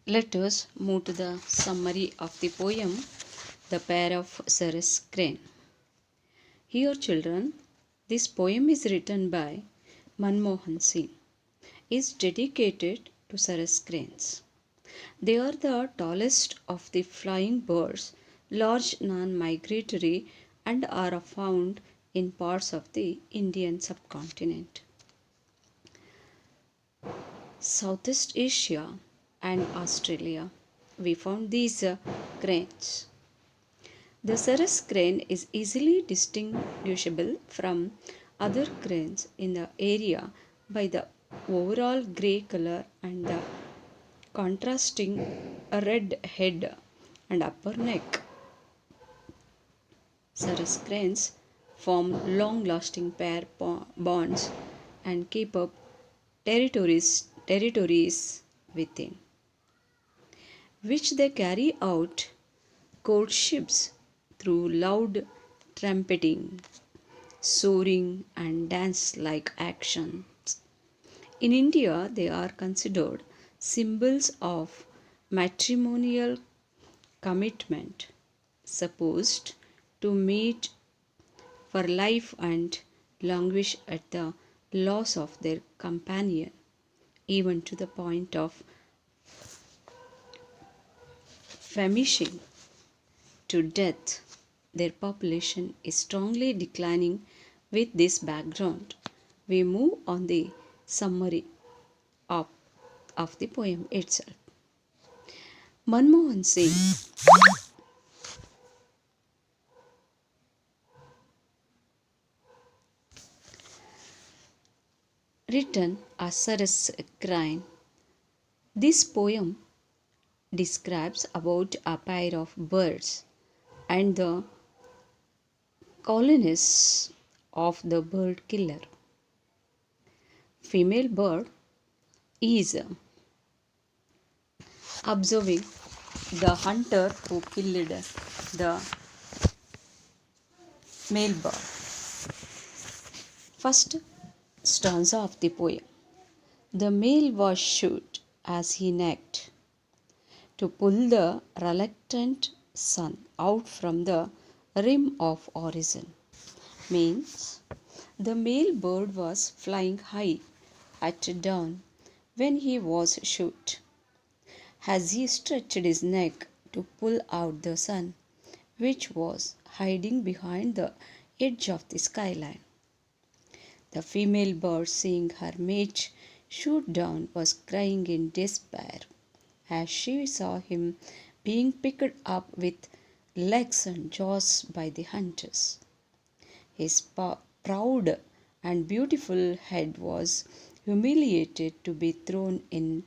Let us move to the summary of the poem, The Pair of Sarus Crane. Here, children, this poem is written by Manmohan Singh. Is dedicated to sarus cranes. They are the tallest of the flying birds, large, non-migratory, and are found in parts of the Indian subcontinent, Southeast Asia, and Australia. We found these cranes. The sarus crane is easily distinguishable from other cranes in the area by the overall grey color and the contrasting red head and upper neck. Sarus cranes form long lasting pair bonds and keep up territories within, which they carry out courtships through loud trumpeting, soaring, and dance like actions. In India, they are considered symbols of matrimonial commitment, supposed to meet for life and languish at the loss of their companion, even to the point of famishing to death. Their population is strongly declining. With this background, we move on the summary of, of the poem itself. Manmohan Singh written a sarus crane. This poem describes about a pair of birds and the colonists of the bird killer. Female bird is observing the hunter who killed the male bird. First stanza of the poem. The male was shot as he necked to pull the reluctant sun out from the rim of horizon. Means the male bird was flying high at dawn when he was shot. As he stretched his neck to pull out the sun, which was hiding behind the edge of the skyline. The female bird, seeing her mate shoot down, was crying in despair as she saw him being picked up with legs and jaws by the hunters. His proud and beautiful head was humiliated to be thrown in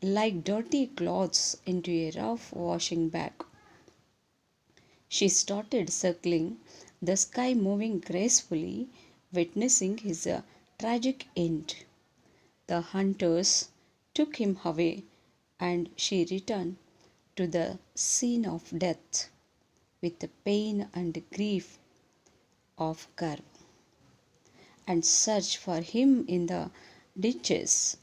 like dirty cloths into a rough washing bag. She started circling the sky, moving gracefully, witnessing his tragic end. The hunters took him away, and she returned to the scene of death with the pain and grief of Garv, and searched for him in the ditches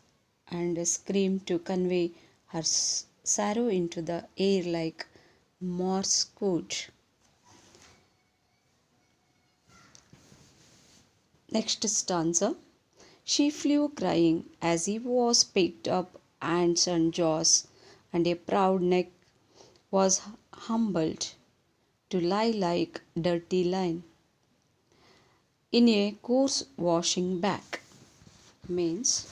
and screamed to convey her sorrow into the air like Morse code. Next stanza. She flew crying as he was picked up, hands and jaws, and a proud neck was humbled to lie like dirty linen in a coarse washing bag. Means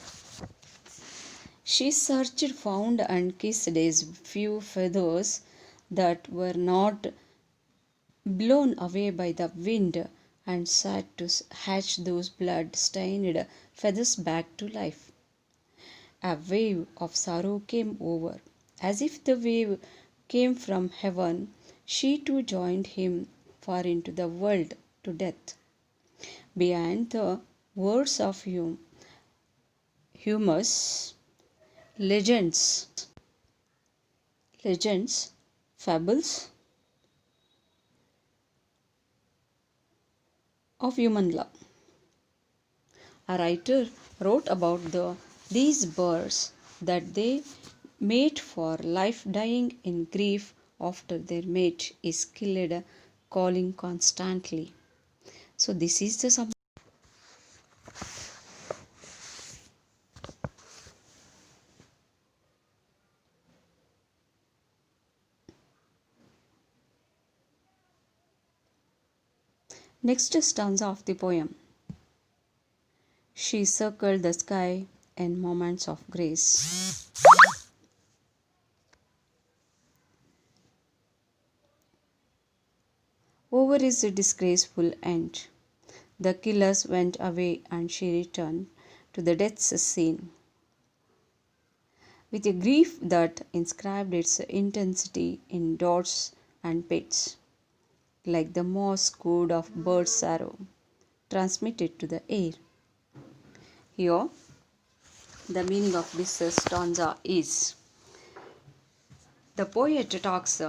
she searched, found, and kissed his few feathers that were not blown away by the wind, and sat to hatch those blood stained feathers back to life. A wave of sorrow came over. As if the wave came from heaven, she too joined him far into the world to death. Behind the words of humors, legends, fables of human love. A writer wrote about these birds that they mate for life dying in grief after their mate is killed, calling constantly. So this is the next stanza of the poem. She circled the sky in moments of grace. Over is the disgraceful end. The killers went away and she returned to the death's scene with a grief that inscribed its intensity in dots and pits, like the moss code of bird sorrow transmitted to the air. Here, the meaning of this stanza is the poet talks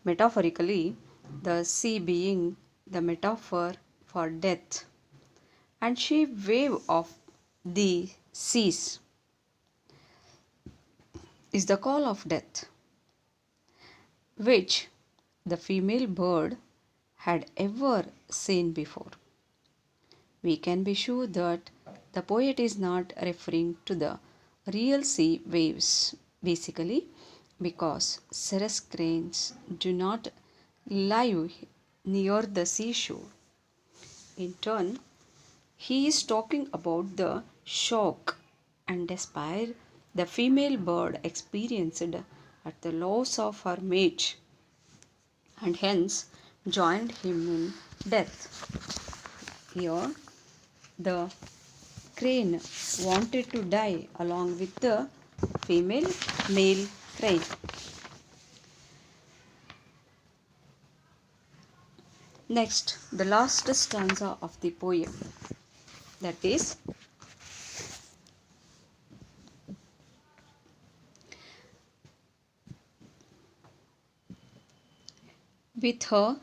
metaphorically, the sea being the metaphor for death, and she wave of the seas is the call of death, which the female bird had ever seen before. We can be sure that the poet is not referring to the real sea waves, basically, because cirrus cranes do not live near the seashore. In turn, he is talking about the shock and despair the female bird experienced at the loss of her mate and hence joined him in death. Here, the crane wanted to die along with the female male crane. Next, the last stanza of the poem, that is, with her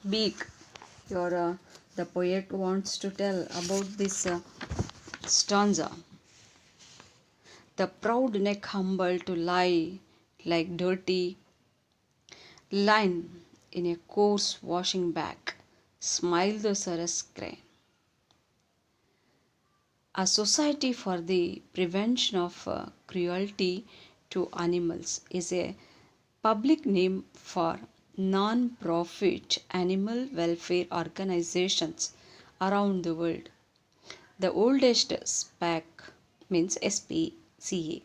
beak. Your the poet wants to tell about this stanza. The proud neck humble to lie like dirty line in a coarse washing bag. Smile the sarus crane. A society for the prevention of cruelty to animals is a public name for non-profit animal welfare organizations around the world. The oldest SPAC means SPCA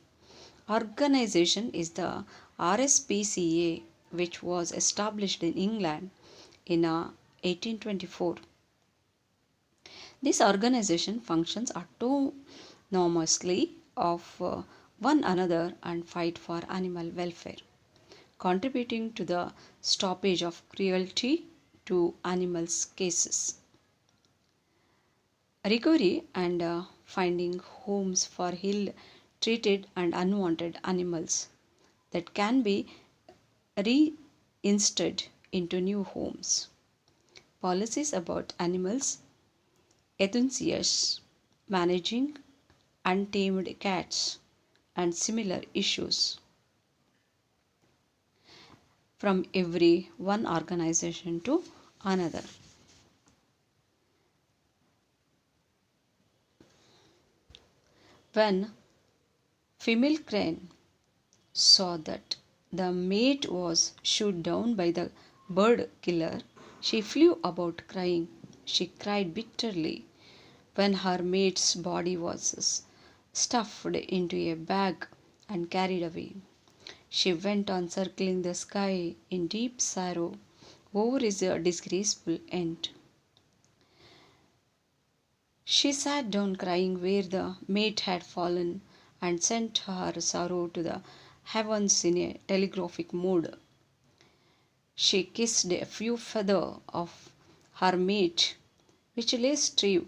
organization is the RSPCA, which was established in England in 1824. This organization functions autonomously of one another and fight for animal welfare, contributing to the stoppage of cruelty to animals cases, recovery and finding homes for ill treated and unwanted animals that can be reinstalled into new homes, policies about animals enthusiasts, managing untamed cats, and similar issues from every one organization to another. When female crane saw that the mate was shot down by the bird killer, she flew about crying. She cried bitterly when her mate's body was stuffed into a bag and carried away. She went on circling the sky in deep sorrow over his disgraceful end. She sat down crying where the mate had fallen and sent her sorrow to the heavens in a telegraphic mode. She kissed a few feathers of her mate, which lay stray